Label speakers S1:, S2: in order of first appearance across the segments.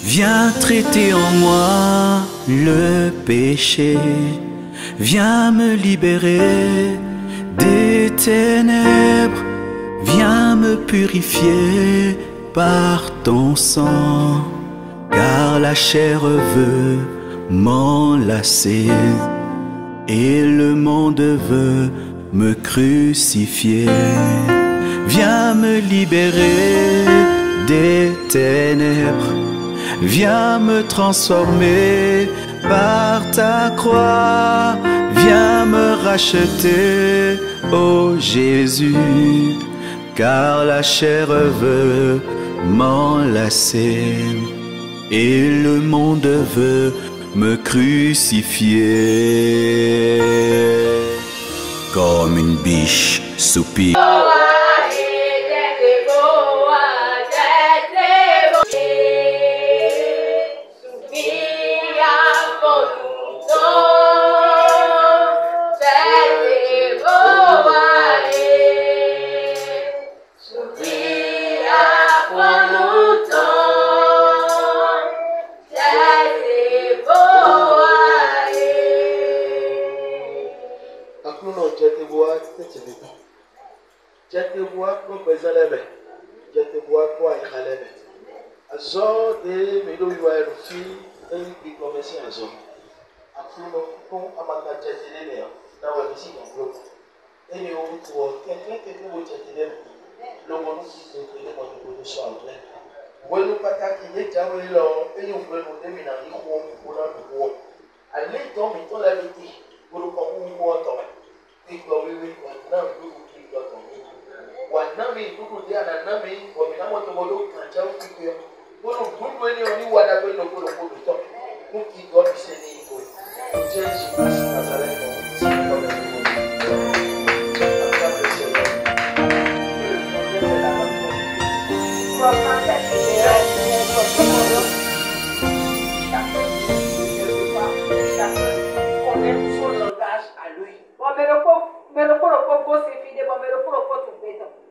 S1: Viens traiter en moi le péché, viens me libérer des ténèbres, viens me purifier par ton sang, car la chair veut m'enlacer et le monde veut me crucifier. Viens me libérer des ténèbres, viens me transformer par ta croix, viens me racheter, ô Jésus, car la chair veut m'enlacer et le monde veut me crucifier. Comme une biche soupire.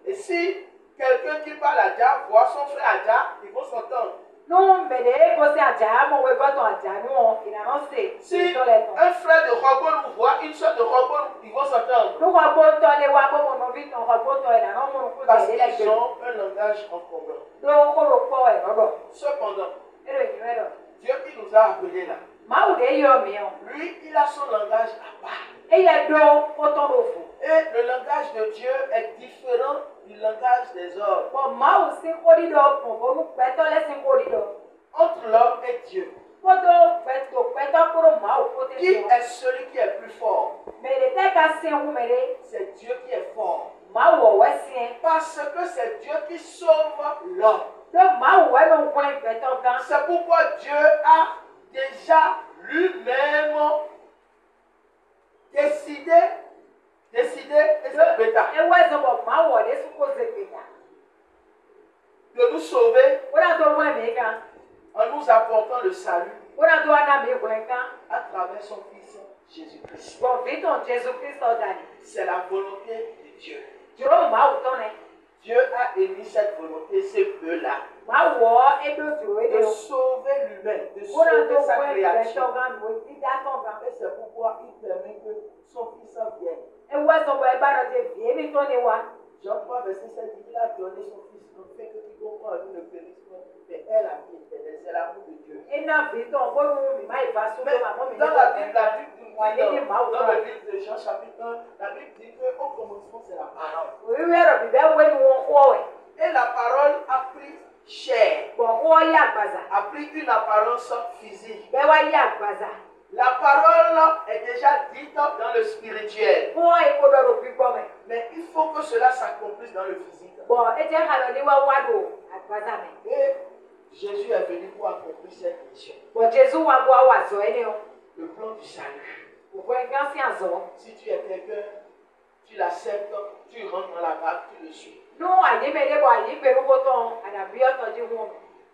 S2: Et si quelqu'un qui parle à Dia voit son frère à Dia, ils vont s'entendre. Si un frère de Robot nous voit, une soeur de Robot, ils vont s'entendre. Parce qu'ils ont un langage en commun. Cependant, Dieu qui nous a appelés là, lui, il a son langage à part. Et le langage de Dieu est différent du langage des hommes. Entre l'homme et Dieu, qui est celui qui est plus fort? C'est Dieu qui est fort. Parce que c'est Dieu qui sauve l'homme. C'est pourquoi Dieu a déjà lui-même décidé et c'est bêta de nous sauver En nous apportant le salut à travers son Fils Jésus-Christ. C'est la volonté de Dieu. Dieu a émis cette volonté, ce feu-là, de sauver l'humain, de sauver sa création. Et c'est pourquoi il permet que son Fils vienne. Jean 3, verset 7, il a donné son Fils, non fait que quiconque croit en lui ne périsse point, mais elle a vie éternelle. C'est l'amour de Dieu. Mais dans la Bible, dans le livre de Jean chapitre 1, la Bible dit qu'au commencement c'est la parole. Et la parole a pris chair, a pris une apparence physique. La parole est déjà dite dans le spirituel. Mais il faut que cela s'accomplisse dans le physique. Et Jésus est venu pour accomplir cette mission. Le plan du salut. Si tu es quelqu'un, tu l'acceptes, tu rentres dans la barque, tu le suis.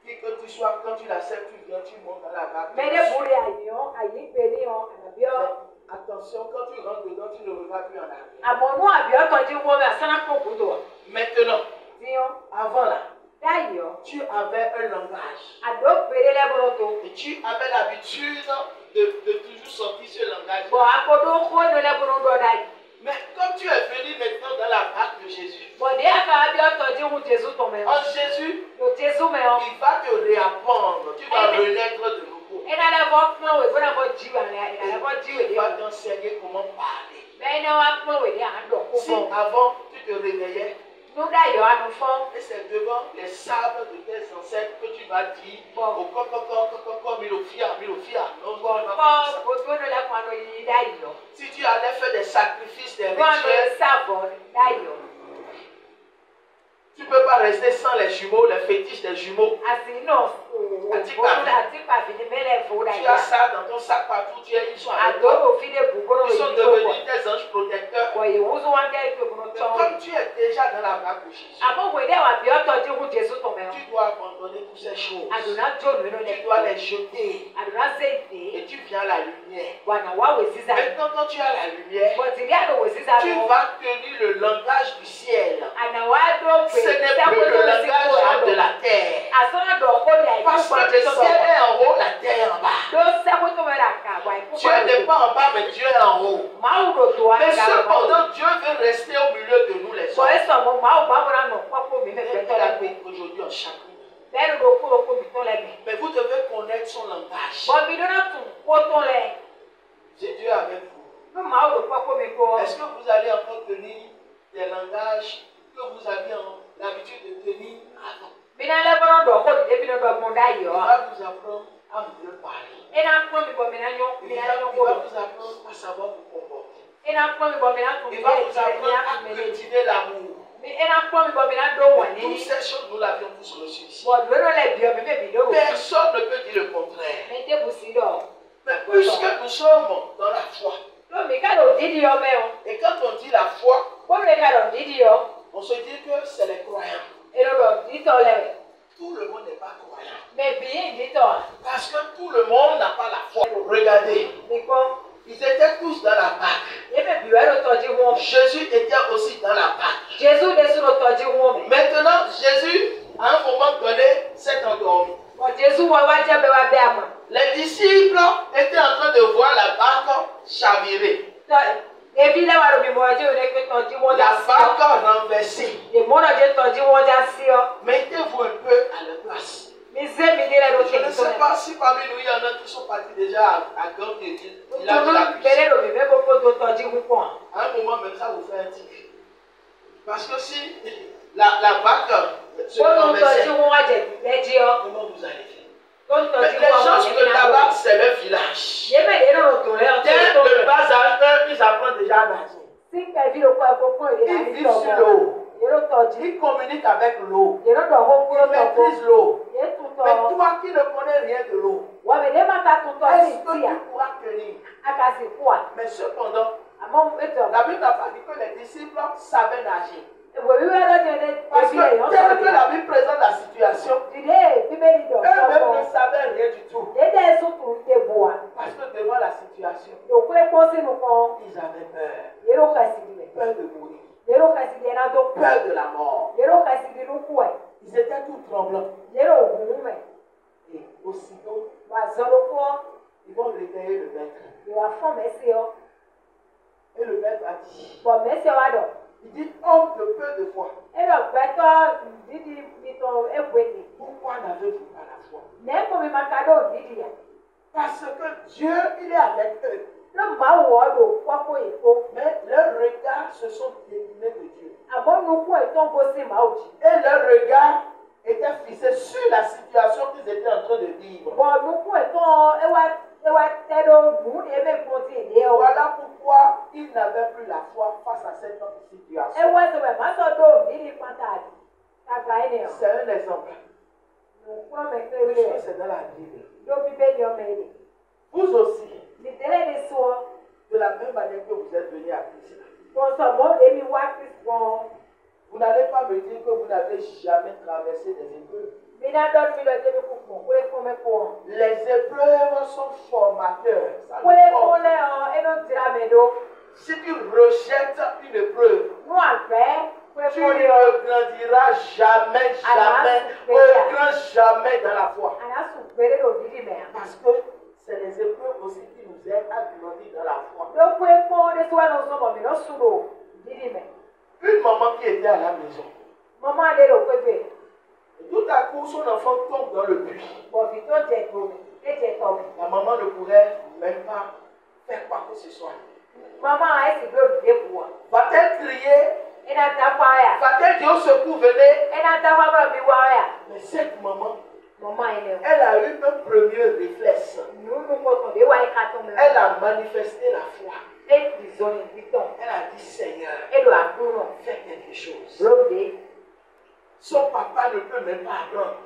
S2: Qui que tu sois, quand tu l'acceptes, tu viens, tu montes dans la barque. Mais attention, quand tu rentres dedans, tu ne regardes plus en arrière. Maintenant, avant là, tu avais un langage. Et tu avais l'habitude de toujours sortir ce langage. Mais comme tu es venu maintenant dans la barque de Jésus, en Jésus, il va te réapprendre. Tu vas renaître de nouveau. Il va t'enseigner comment parler. Si avant tu te réveillais, et c'est devant les sables de tes ancêtres que tu vas dire au coco, milofia. Si tu allais faire des sacrifices, des rituels, tu ne peux pas rester sans les jumeaux, les fétiches des jumeaux. Tu as ça dans ton sac partout, ils sont avec toi. Ils sont devenus des anges protecteurs. Mais comme tu es déjà dans la barque de Jésus, tu dois abandonner toutes ces choses. Tu dois les jeter. Et tu viens à la lumière. Maintenant, quand tu as la lumière, tu vas tenir le langage du ciel. Ce n'est plus le langage de la terre. Parce que le ciel est en haut, la terre est en bas. Dieu n'est pas en bas, mais Dieu est en haut. Mais cependant, Dieu veut rester au milieu de nous les hommes. Il habite aujourd'hui en chacun. Mais vous devez connaître son langage. C'est Dieu avec vous. Est-ce que vous allez encore tenir des langages que vous aviez l'habitude de tenir avant? Il va vous apprendre à mieux parler. Il va vous apprendre à savoir vous comporter. Il va vous apprendre à cultiver l'amour. Toutes ces choses, nous l'avions tous reçues ici. Personne ne peut dire le contraire. Mais puisque nous sommes dans la foi, et quand on dit la foi, on se dit que c'est les croyants. Tout le monde n'est pas croyant. Parce que tout le monde n'a pas la foi. Regardez, ils étaient tous dans la barque. Jésus était aussi dans la barque. Maintenant, Jésus, à un moment donné, s'est endormi. Les disciples étaient en train de voir la barque chavirer. La barque renversée. Mettez-vous un peu à leur place. Je ne sais pas si parmi nous il y en a qui sont partis déjà à Gand et il a de la cuisse. À un moment même ça vous fait un tic. Parce que si la barque se renversait, comment vous allez faire? Mais les gens de là-bas, c'est leur village. Dès le bas âge, ils apprennent déjà à nager. Ils vivent sur l'eau. Ils communiquent avec l'eau. Ils maîtrisent l'eau. Mais toi qui ne connais rien de l'eau, est-ce que tu pourras tenir? Mais cependant, la Bible n'a pas dit que les disciples savaient nager. Parce que tel que la Bible présente la situation, eux-mêmes ne savaient tout tremblant. Et aussitôt, ils vont réveiller le maître. Et le maître a dit, il dit, homme de peu de foi, pourquoi n'avez-vous pas la foi? Parce que Dieu, il est avec eux. Mais leurs regards se sont détournés de Dieu. Et leurs regards étaient fixés sur la situation qu'ils étaient en train de vivre. Voilà pourquoi ils n'avaient plus la foi face à cette situation. C'est un exemple. Puisque c'est dans la Bible. Vous aussi, de la même manière que vous êtes venus à Christ, vous n'allez pas me dire que vous n'avez jamais traversé des épreuves. Les épreuves sont formateurs. Ça nous forme. Si tu rejettes une épreuve, tu ne grandiras jamais, aucun jamais dans la foi. Parce que c'est les épreuves aussi qui nous aident à grandir dans la foi. Une maman qui était à la maison, tout à coup son enfant tombe dans le puits. La maman ne pourrait même pas faire quoi que ce soit. Va-t-elle crier? Va-t-elle dire au secours, venez? Mais cette maman, elle a eu un premier réflexe. Elle a manifesté la foi. Elle a dit, Seigneur, fais quelque chose. Son papa ne peut même pas apprendre.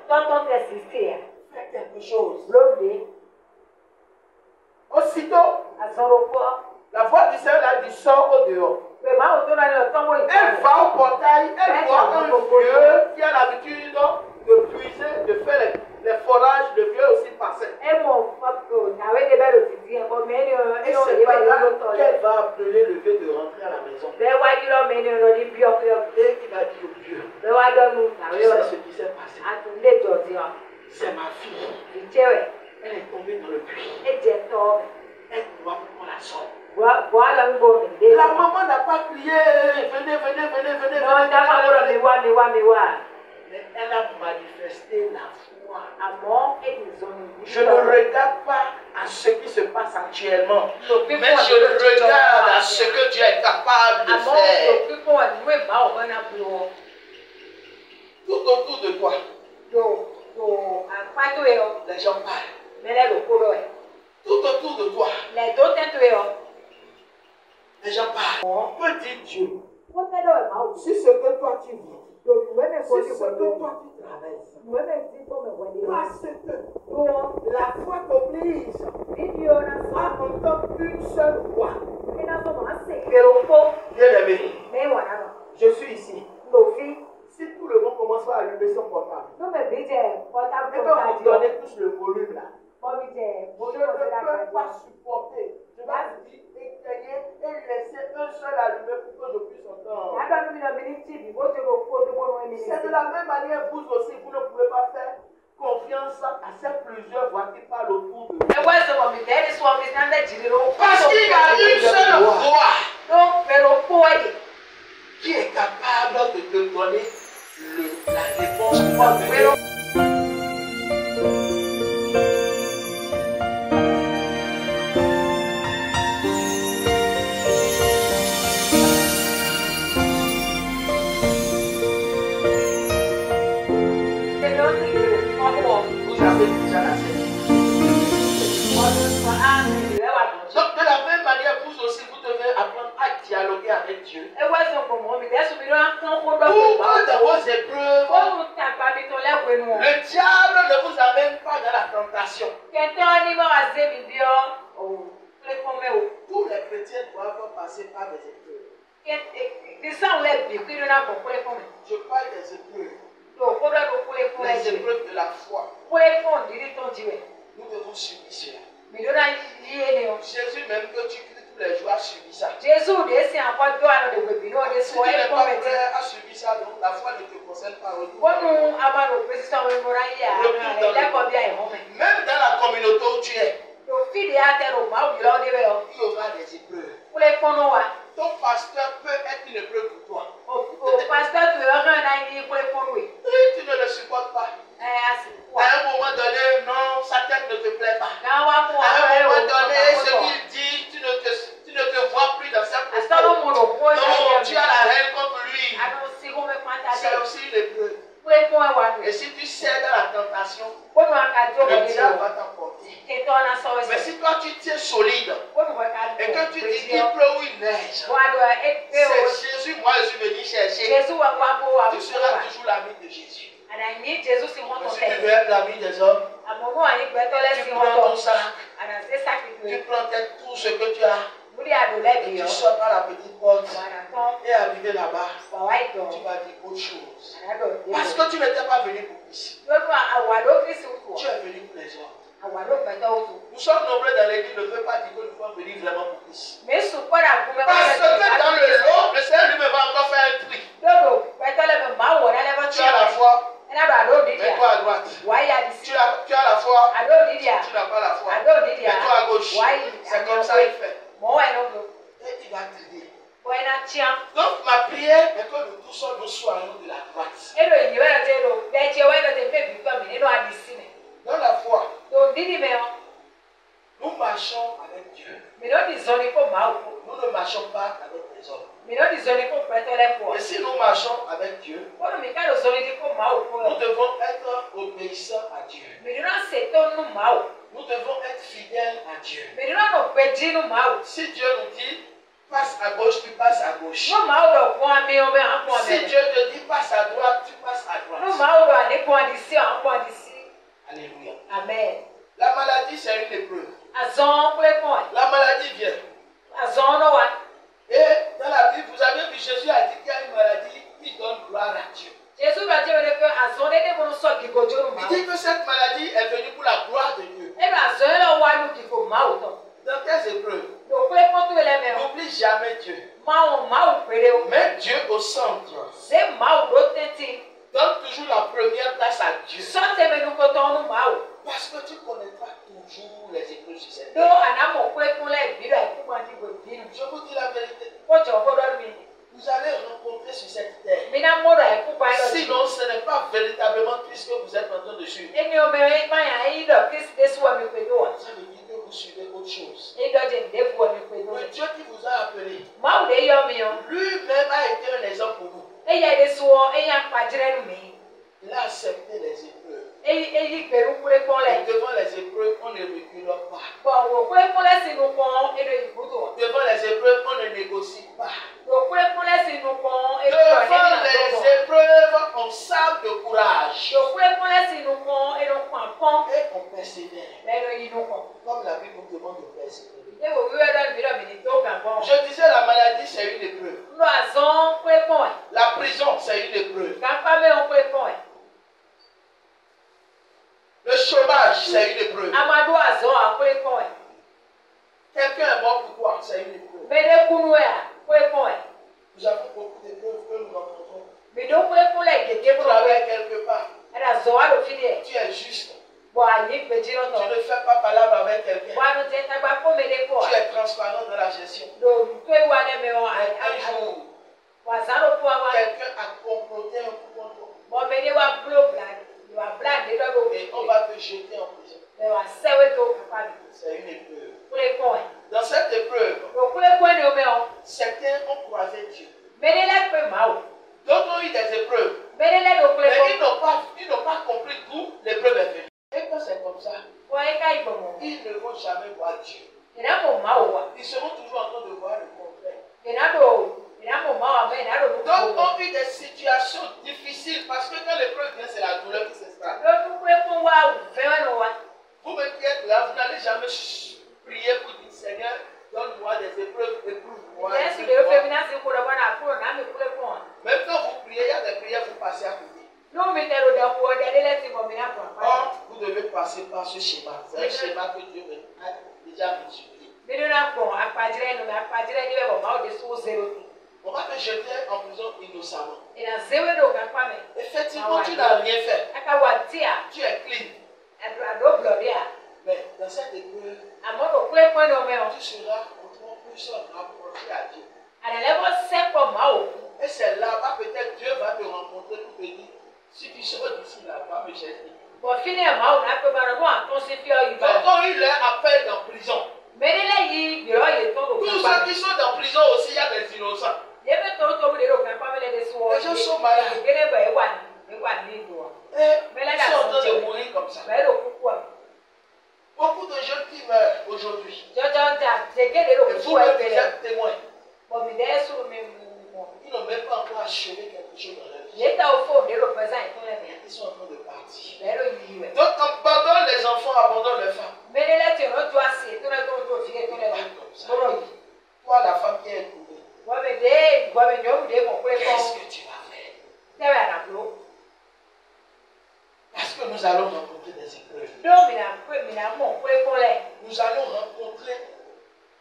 S2: Fais quelque chose. Aussitôt, la voix du Seigneur a dit, sors au dehors. Elle va au portail, elle voit un vieux qui a l'habitude de puiser, de faire les forages, le vieux aussi passait. Et c'est pas là qu'elle va appeler le vieux de rentrer à la maison. Et il va dire au vieux, tu sais ce qui s'est passé. C'est ma fille. Elle est tombée dans le puits. Elle doit prendre la sorte. La maman n'a pas crié, venez. Mais elle a manifesté la foi. Je ne regarde pas à ce qui se passe actuellement, mais je regarde à ce que Dieu est capable de faire. Tout autour de toi, les gens parlent. Tout autour de toi, les gens parlent. On peut dire Dieu. Si ce que toi tu vis, si ce que toi tu traverses, parce que la foi t'oblige à entendre une seule voix. Bien-aimé, je suis ici. Si tout le monde commence à allumer son portable, et que vous donnez tous le volume là, je ne peux pas supporter. Je vais vous dire, éteigner et laisser un seul allumé pour que je puisse entendre. C'est de la même manière, vous aussi, vous ne pouvez pas faire confiance à ces plusieurs voix qui parlent autour de vous. Parce qu'il y a une seule voix qui est capable de te donner la réponse pour venir. Donc de la même manière, vous aussi, vous devez apprendre à dialoguer avec Dieu. Pour que dans vos épreuves, le diable ne vous amène pas dans la tentation. Tous les chrétiens doivent passer par des épreuves. Je parle des épreuves. Les épreuves de la foi. Nous devons subir cela. Jésus même que tu tous les jours a subi ça.
S3: Jésus si encore doit de webino de
S2: Si tu n'es pas prêt à subir ça, donc la foi ne te concerne pas.
S3: Même
S2: dans la communauté où tu es, il y aura des épreuves. Ton pasteur peut être une épreuve pour toi. Tu ne le supportes pas. À un moment donné, non, sa tête ne te plaît pas. À un moment donné, ce qu'il dit, tu ne te vois plus dans sa posture. Non, tu as la haine contre lui. C'est aussi une épreuve. Et si tu cèdes à la tentation, le diable va t'emporter. Mais si toi tu tiens solide et que tu dis qu'il pleut ou il neige, c'est Jésus, moi je suis venu chercher. Tu seras toujours l'ami de Jésus. Mais si tu veux être l'ami des hommes, tu prends ton sac, tu prends tout ce que tu as, et tu sors par la petite porte, et arrivé là-bas, tu vas dire autre chose. Parce que tu n'étais pas venu pour ici. Tu es venu pour les hommes. Nous sommes nombreux dans l'église, ne veut pas dire que nous sommes venus vraiment pour ici. Parce que dans le lot, le Seigneur lui va encore faire un tri. Tu as la foi. Mets-toi à droite. Tu as la foi. Tu n'as pas la foi. Mets-toi à gauche. C'est comme ça qu'il fait. Et il va t'aider. Donc ma prière est que nous tous nous soyons de la droite. Dans la foi, nous marchons avec Dieu. Nous ne marchons pas avec les hommes. Et si nous marchons avec Dieu, nous devons être obéissants à Dieu. Nous devons être fidèles à Dieu. Si Dieu nous dit passe à gauche, tu passes à gauche. Si Dieu te dit passe à droite, tu passes à droite. Alléluia.
S3: Amen.
S2: La maladie, c'est une épreuve. La maladie vient. Et dans la Bible, vous avez vu, Jésus a dit qu'il y a une maladie qui donne gloire à Dieu. Il dit que cette maladie est venue pour la gloire de Dieu. Dans tes épreuves, n'oublie jamais Dieu. Mets Dieu au centre. Donne toujours la première place à Dieu. Parce que tu connaîtras toujours les épreuves sur cette terre. Je vous dis la vérité. Vous allez rencontrer sur cette terre. Sinon, ce n'est pas véritablement tout ce que vous êtes en train de suivre. Ça veut dire que vous suivez autre chose. Le Dieu qui vous a appelé, lui-même a été un exemple pour vous. Il a accepté les épreuves. Et devant les épreuves, on ne recule pas. Devant les épreuves, on ne négocie pas. Devant les épreuves, on s'arme de courage. Et on persévère. Comme la Bible nous demande de persévérer. Je disais la maladie c'est une épreuve. La prison c'est une épreuve. Le chômage c'est une épreuve. Quelqu'un est mort pour toi, c'est une épreuve. Nous avons beaucoup d'épreuves que nous rencontrons. Tu travailles quelque part. Tu es juste. Tu ne fais pas palabre avec quelqu'un. Tu es transparent dans la gestion. Un jour, quelqu'un a comploté un coup contre toi. Et on va te jeter en prison. C'est une épreuve. Dans cette épreuve, certains ont croisé Dieu. D'autres ont eu des épreuves. Mais ils n'ont pas compris d'où l'épreuve est venue. Et quand c'est comme ça, ils ne vont jamais voir Dieu. Ils seront toujours en train de voir le contraire. Donc, on vit des situations difficiles parce que quand l'épreuve vient, c'est la douleur qui s'installe. Vous me dites là, vous n'allez jamais prier pour dire Seigneur, donne-moi des épreuves, éprouve-moi. Même quand vous priez, il y a des prières, vous passez à côté. Or, vous devez passer par ce schéma. C'est un schéma que Dieu a déjà multiplié. On va te jeter en prison innocemment. Effectivement, tu n'as rien fait. Tu es clean. Mais dans cette épreuve, tu seras autrement plus rapproché à Dieu. Et c'est là-bas peut-être Dieu va te rencontrer pour te dire, si tu sors d'ici là-bas, me chercher. Quand il leur appelle en prison, tous ceux qui sont en prison aussi, il y a des innocents. Les gens sont malades. Et ils sont en train de mourir comme ça. Beaucoup de jeunes qui meurent aujourd'hui. Et vous, vous êtes témoins. Ils n'ont même pas encore achevé quelque chose dans leur vie. Ils sont en train de partir. Donc, abandonne les enfants, abandonne les femmes. Toi, la femme qui est éprouvée, qu'est-ce que tu vas faire? Parce que nous allons rencontrer des épreuves. Nous allons rencontrer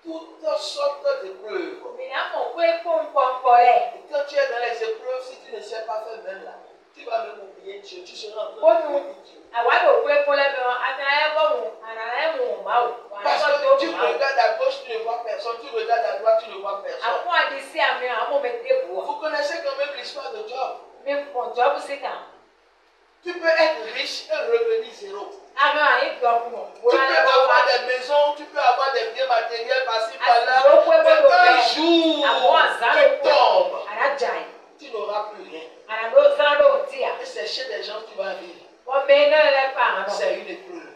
S2: toutes sortes d'épreuves. Et quand tu es dans les épreuves, si tu ne sais pas faire même là, tu vas même oublier Dieu. Tu seras en train de oublier Dieu. Parce que tu regardes à gauche, tu ne vois personne. Tu regardes à droite, tu ne vois personne. Vous connaissez quand même l'histoire de Job. Tu peux être riche et revenir zéro. Tu peux avoir des maisons, tu peux avoir des biens matériels par-ci par-là. Mais un jour, tu tombes. Tu n'auras plus rien. Et c'est chez des gens que tu vas vivre. C'est une épreuve.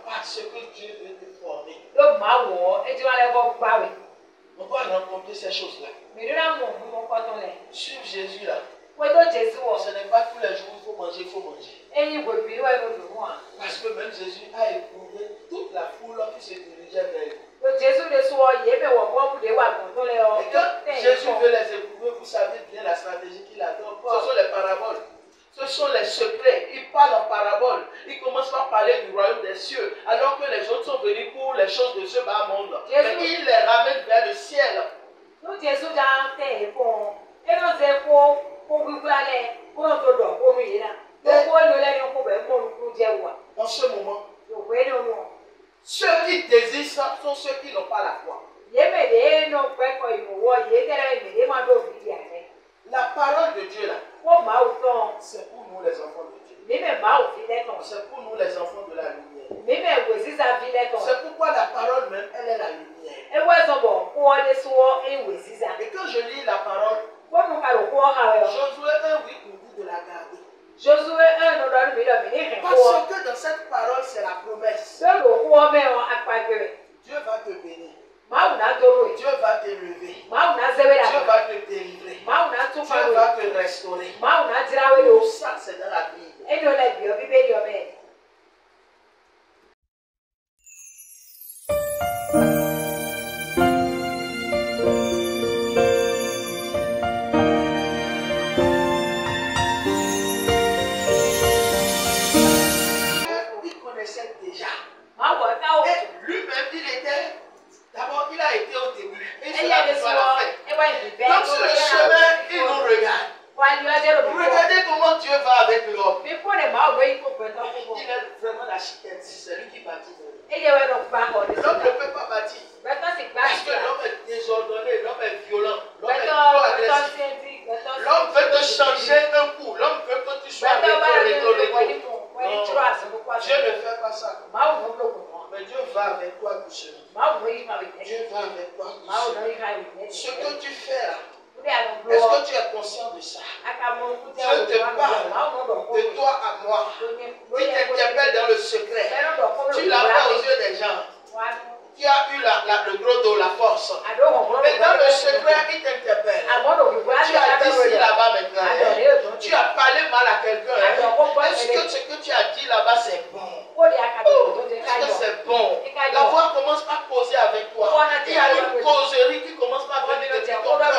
S2: Parce que Dieu veut te former. On va rencontrer ces choses-là. Suivre Jésus là. Ce n'est pas tous les jours il faut manger, il faut manger. Parce que même Jésus a éprouvé toute la foule qui se dirigeait vers lui. Et quand Jésus veut les éprouver, vous savez bien la stratégie qu'il adopte. Ce sont les paraboles. Ce sont les secrets. Il parle en paraboles. Il commence par parler du royaume des cieux. Alors que les autres sont venus pour les choses de ce bas monde. Mais il les ramène vers le ciel. En ce moment, ceux qui désistent sont ceux qui n'ont pas la foi. La parole de Dieu là, c'est pour nous les enfants de Dieu. C'est pour nous les enfants de la lumière. C'est pourquoi la parole même, elle est la lumière. Et quand je lis la parole, Josué 1:8 nous dit de la garder. Parce que dans cette parole, c'est la promesse. Dieu va te bénir. Dieu va t'élever. Dieu va te délivrer. Dieu va te restaurer. Tout ça, c'est dans la Bible. Il a été au début. Et c'est la maison à la fin. Donc sur le chemin, il nous regarde. Regardez comment Dieu va avec l'homme. Il est vraiment l'architecte. C'est lui qui bâtit. L'homme ne peut pas bâtir. Parce que l'homme est désordonné, l'homme est violent, l'homme est trop agressif. L'homme veut te changer un coup. L'homme veut que tu sois rétro. Dieu ne fait pas ça. Mais Dieu va avec toi doucement. Dieu va avec toi doucement. Ce que tu fais là, est-ce que tu es conscient de ça? Dieu te parle de toi à moi. Il t'interpelle dans le secret. Tu l'as fait aux yeux des gens. Tu as eu le gros dos, la force. Mais dans le secret, il t'interpelle. Tu as dit ci là-bas maintenant. Tu as parlé mal à quelqu'un. Est-ce que ce que tu as dit là-bas, c'est bon? Est-ce que c'est bon? La voix commence à causer avec toi. Il y a une causerie qui commence à venir de ton cœur.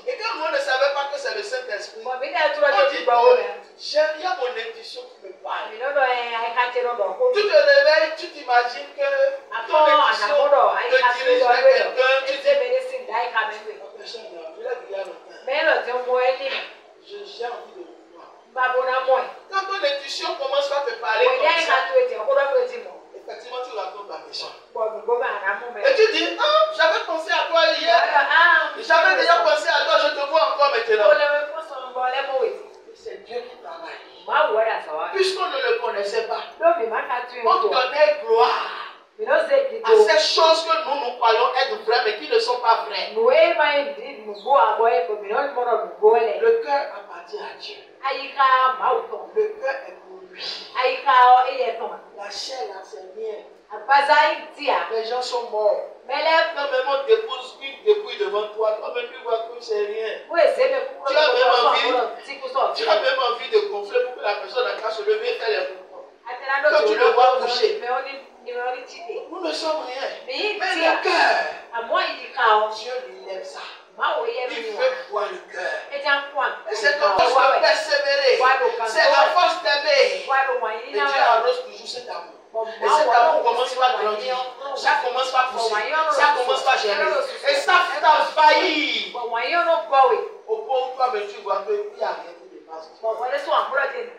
S2: Et quand moi ne savais pas que c'est le Saint-Esprit, on dit, il y a mon intuition qui me parle. Tu te réveilles, tu t'imagines que ton émission te dirige vers quelqu'un, tu dis, j'ai envie de voir. Quand ton intuition commence à te parler comme ça, effectivement, tu racontes ta mission. Et tu dis, ah, j'avais pensé à toi hier. J'avais déjà pensé à toi, je te vois encore maintenant. C'est Dieu qui travaille. Puisqu'on ne le connaissait pas, on donnait gloire à ces choses que nous croyons être vraies, mais qui ne sont pas vraies. Le cœur appartient à Dieu. Le cœur est pour lui. La chair, là, c'est bien. Les gens sont morts. Quand même on dépose une dépouille devant toi, toi-même tu vois que c'est rien. Tu as même envie de gonfler pour que la personne n'a qu'à se lever et faire les mouvements. Quand tu le vois coucher, nous ne sommes rien. Mais le cœur, Dieu lui lève ça. Il veut voir le cœur. Et c'est à force de persévérer. C'est à force d'aimer. Et Dieu arrose toujours cet amour. Et cet amour commence par grandir. Ça commence par pousser. Ça commence par germer. Et ça t'envahit. Au point où toi-même tu vois qu'il n'y a rien qui dépasse.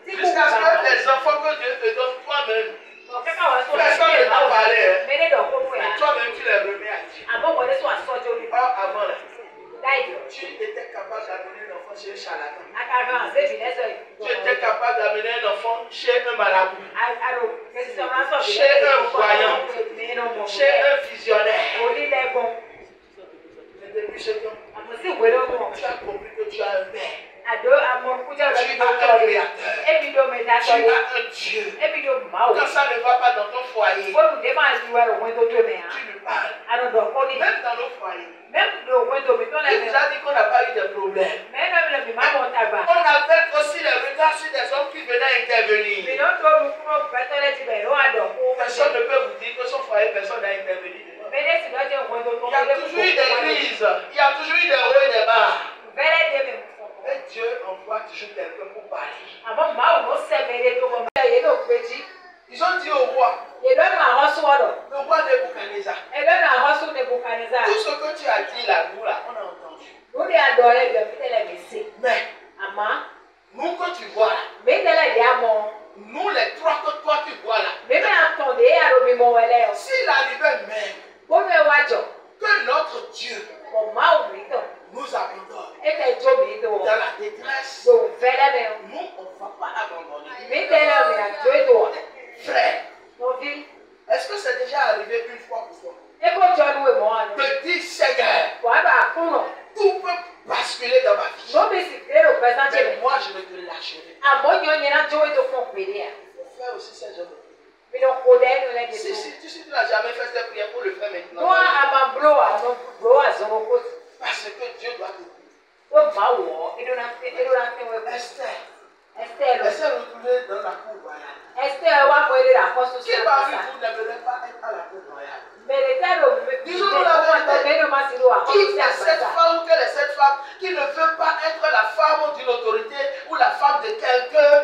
S2: Jusqu'à ce que les enfants que Dieu te donne toi-même, personne ne t'a parlé. Mais toi-même tu les remets à Dieu. Avant là. Tu étais capable d'amener un enfant chez un charlatan. Tu étais capable d'amener un enfant chez un marabout, chez un voyant, chez un visionnaire. Mais depuis ce temps, tu as compris que tu as un père. Tu as un créateur. Tu as un Dieu. Quand ça ne va pas dans ton foyer, tu lui parles. Même dans nos foyers. Il nous a dit qu'on n'a pas eu de problème. On avait aussi le regard sur des hommes qui venaient intervenir. Personne ne peut vous dire que son foyer, personne n'a intervenu. Il y a toujours eu des crises. Il y a toujours eu des hauts et des bas. Et Dieu envoie toujours quelqu'un pour parler. Ils ont dit au roi, le roi Nebuchadnezzar, tout ce que tu as dit là, nous là, on a entendu. Mais, nous que tu vois là, nous les trois que toi tu vois là, s'il arrivait même que notre Dieu nous abandonne dans la détresse, nous on ne va pas l'abandonner. Frère, est-ce que c'est déjà arrivé une fois pour toi? Que dis Seigneur, tout peut basculer dans ma vie. Mais moi je ne te lâcherai pas. Il faut faire aussi ces genres de prières. Si tu n'as jamais fait cette prière, pour le faire maintenant. Parce que Dieu doit te dire. Esther retournée dans la cour royale. Qui parmi vous n'aimerait pas être à la cour royale? Disons-nous la vérité. Qui est cette femme ou quelle est cette femme qui ne veut pas être la femme d'une autorité ou la femme de quelqu'un?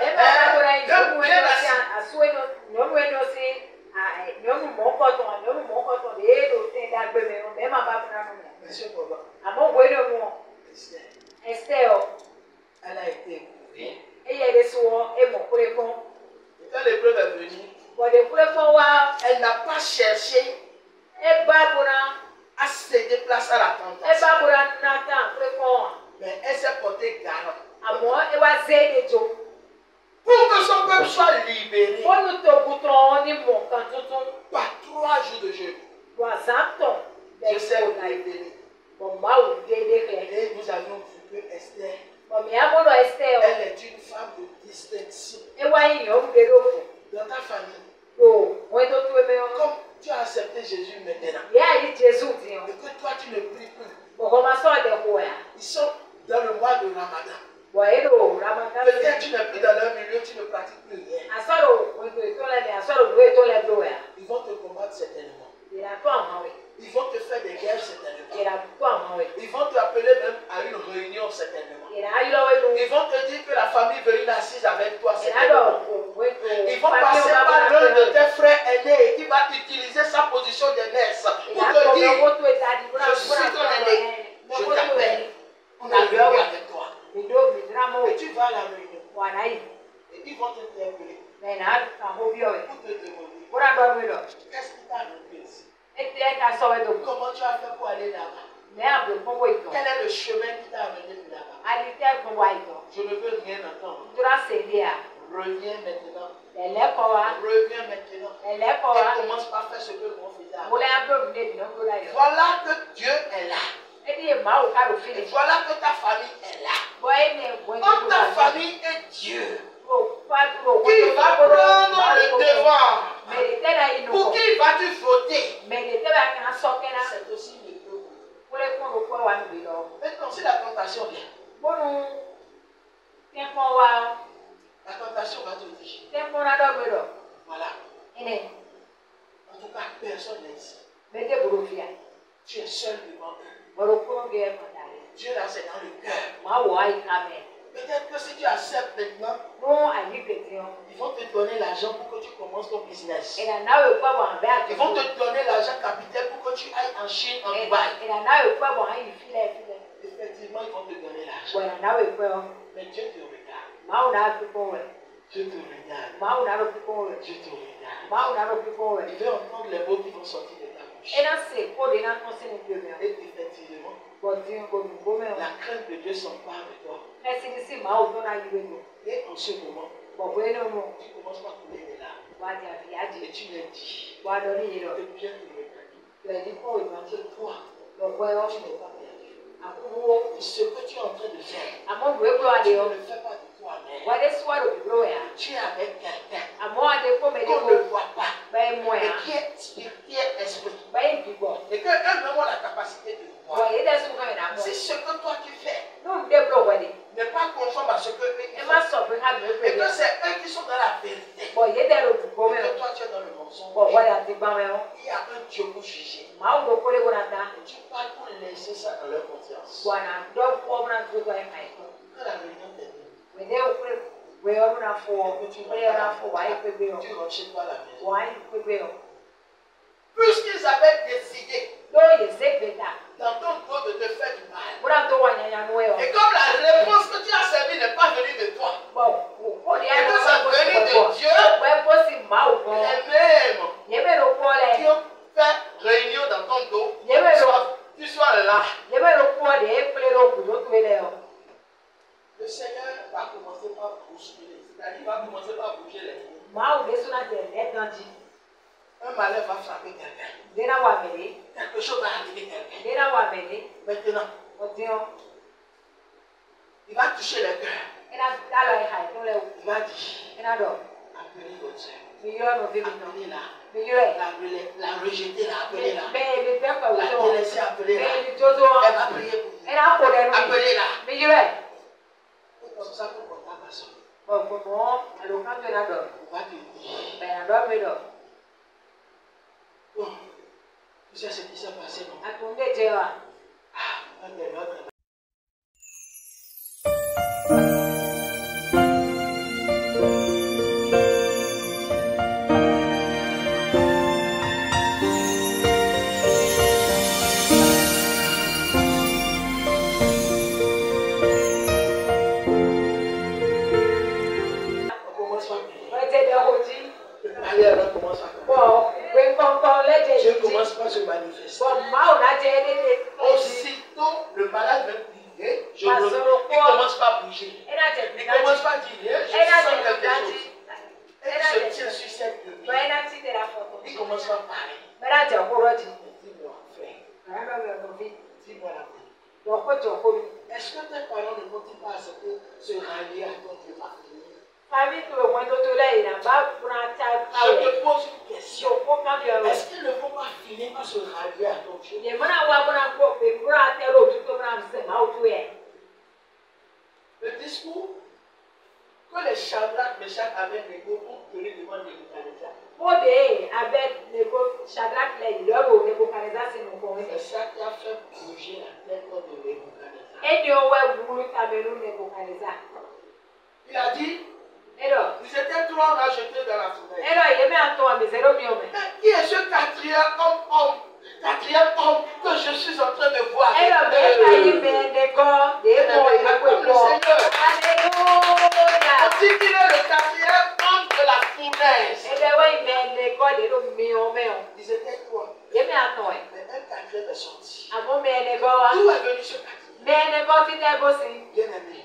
S2: Esther, elle a été éprouvée. Et quand l'épreuve est venue, elle n'a pas cherché à céder place à la tentation. Mais elle s'est portée garant pour que son peuple soit libéré par 3 jours de jeûne. Je sais où il est libéré. Et nous avions vu que Esther, elle est une femme de distinction. Dans ta famille, comme tu as accepté Jésus maintenant, et que toi tu ne pries plus, ils sont dans le mois de Ramadan. Peut-être tu n'es plus dans leur milieu, tu ne pratiques plus rien. Ils vont te combattre certainement. Ils vont te faire des guerres certainement. Ils vont t'appeler même à une réunion certainement. Ils vont te dire que la famille veut une assise avec toi certainement. Ils vont passer par l'un de tes frères aînés qui va va utiliser sa position d'aînesse pour te dire, je suis ton aîné, je t'appelle, on a réuni avec toi. Et tu vas à la réunion. Et ils vont t'interpeller. Pour te demander, qu'est-ce qui t'a amené ici? Comment tu as fait pour aller là-bas? Quel est le chemin qui t'a amené là-bas? Je ne veux rien entendre. Reviens maintenant. Reviens maintenant. Et commence par faire ce que l'on faisait avant. Voilà que Dieu est là. Et voilà que ta famille est là. Quand ta famille est Dieu, qui va prendre le devant? Pour qui vas-tu voter? C'est aussi le peuple. Maintenant, si la tentation vient, la tentation va te dire, voilà. En tout cas, personne n'est ici. Tu es seul devant eux. Dieu là, c'est dans le cœur. Peut-être que si tu acceptes maintenant, ils vont te donner l'argent pour que tu commences ton business. Ils vont te donner l'argent capital pour que tu ailles en Chine, en Dubaï. Effectivement, ils vont te donner l'argent. Mais Dieu te regarde. Dieu te regarde. Dieu te regarde. Il veut entendre les mots qui vont sortir de ta bouche. Et effectivement, la crainte de Dieu s'empare de toi. Et en ce moment, tu commences par couler des larmes. Et tu les dis. Et Dieu te regarde. C'est toi. Tu n'es pas perdu. Ce que tu es en train de faire, tu ne le fais pas de toi-même. Tu es avec quelqu'un qu'on ne voit pas. Et qui est esprit. Et qu'un homme a la capacité de voir. Si ce que toi tu fais n'est pas conforme à ce que eux ils font, et que c'est eux qui sont dans la vérité, et que toi tu es dans le mensonge, il y a un Dieu pour juger. Et tu parles pour laisser ça dans leur conscience. Quand la réunion termine, tu rentres chez toi à la maison. Puisqu'ils avaient décidé dans ton dos de te faire du mal, et comme la réponse que tu as servie n'est pas venue de toi, et que ça venait de Dieu, les mêmes qui ont fait réunion dans ton dos, tu sois là. Le Seigneur va commencer par bousculer, c'est-à-dire il va commencer par bouger les lignes. Un malheur va frapper quelqu'un. Quelque chose va arriver quelqu'un. Maintenant, il va toucher le cœur. Il va dire, appelez votre soeur. Appelez-la. La rejeter, la appelez-la. La délaisser, appelez-la. Elle va prier pour vous. Appelez-la. C'est comme ça qu'on compte ta façon. On va te dire. Bon, tu sais ce qui s'est passé, non? Un des nôtres. Dieu commence par se manifester. Aussitôt, le malade veut prier. Il commence par bouger. Il commence par dire, je sens quelque chose. Et il se tient sur cette lumière. Il commence par parler. Dis-moi, frère. Dis-moi la vérité. Est-ce que tes parents ne vont-ils pas se rallier à ton Dieu parfait? Je te pose une question. Est-ce qu'ils ne vont pas finir par se rallier à ton Dieu? Le discours que les Shadrach, Meshach, Abednego ont tenu devant Nebuchadnezzar, c'est ça qui a fait bouger la tête de Nebuchadnezzar. Il a dit, ils étaient trois, on a jeté dans la fenêtre. Mais qui est 15. Disait tais-toi. Mais un cadre est sorti. D'où est venu ce cadre? Bien aimé.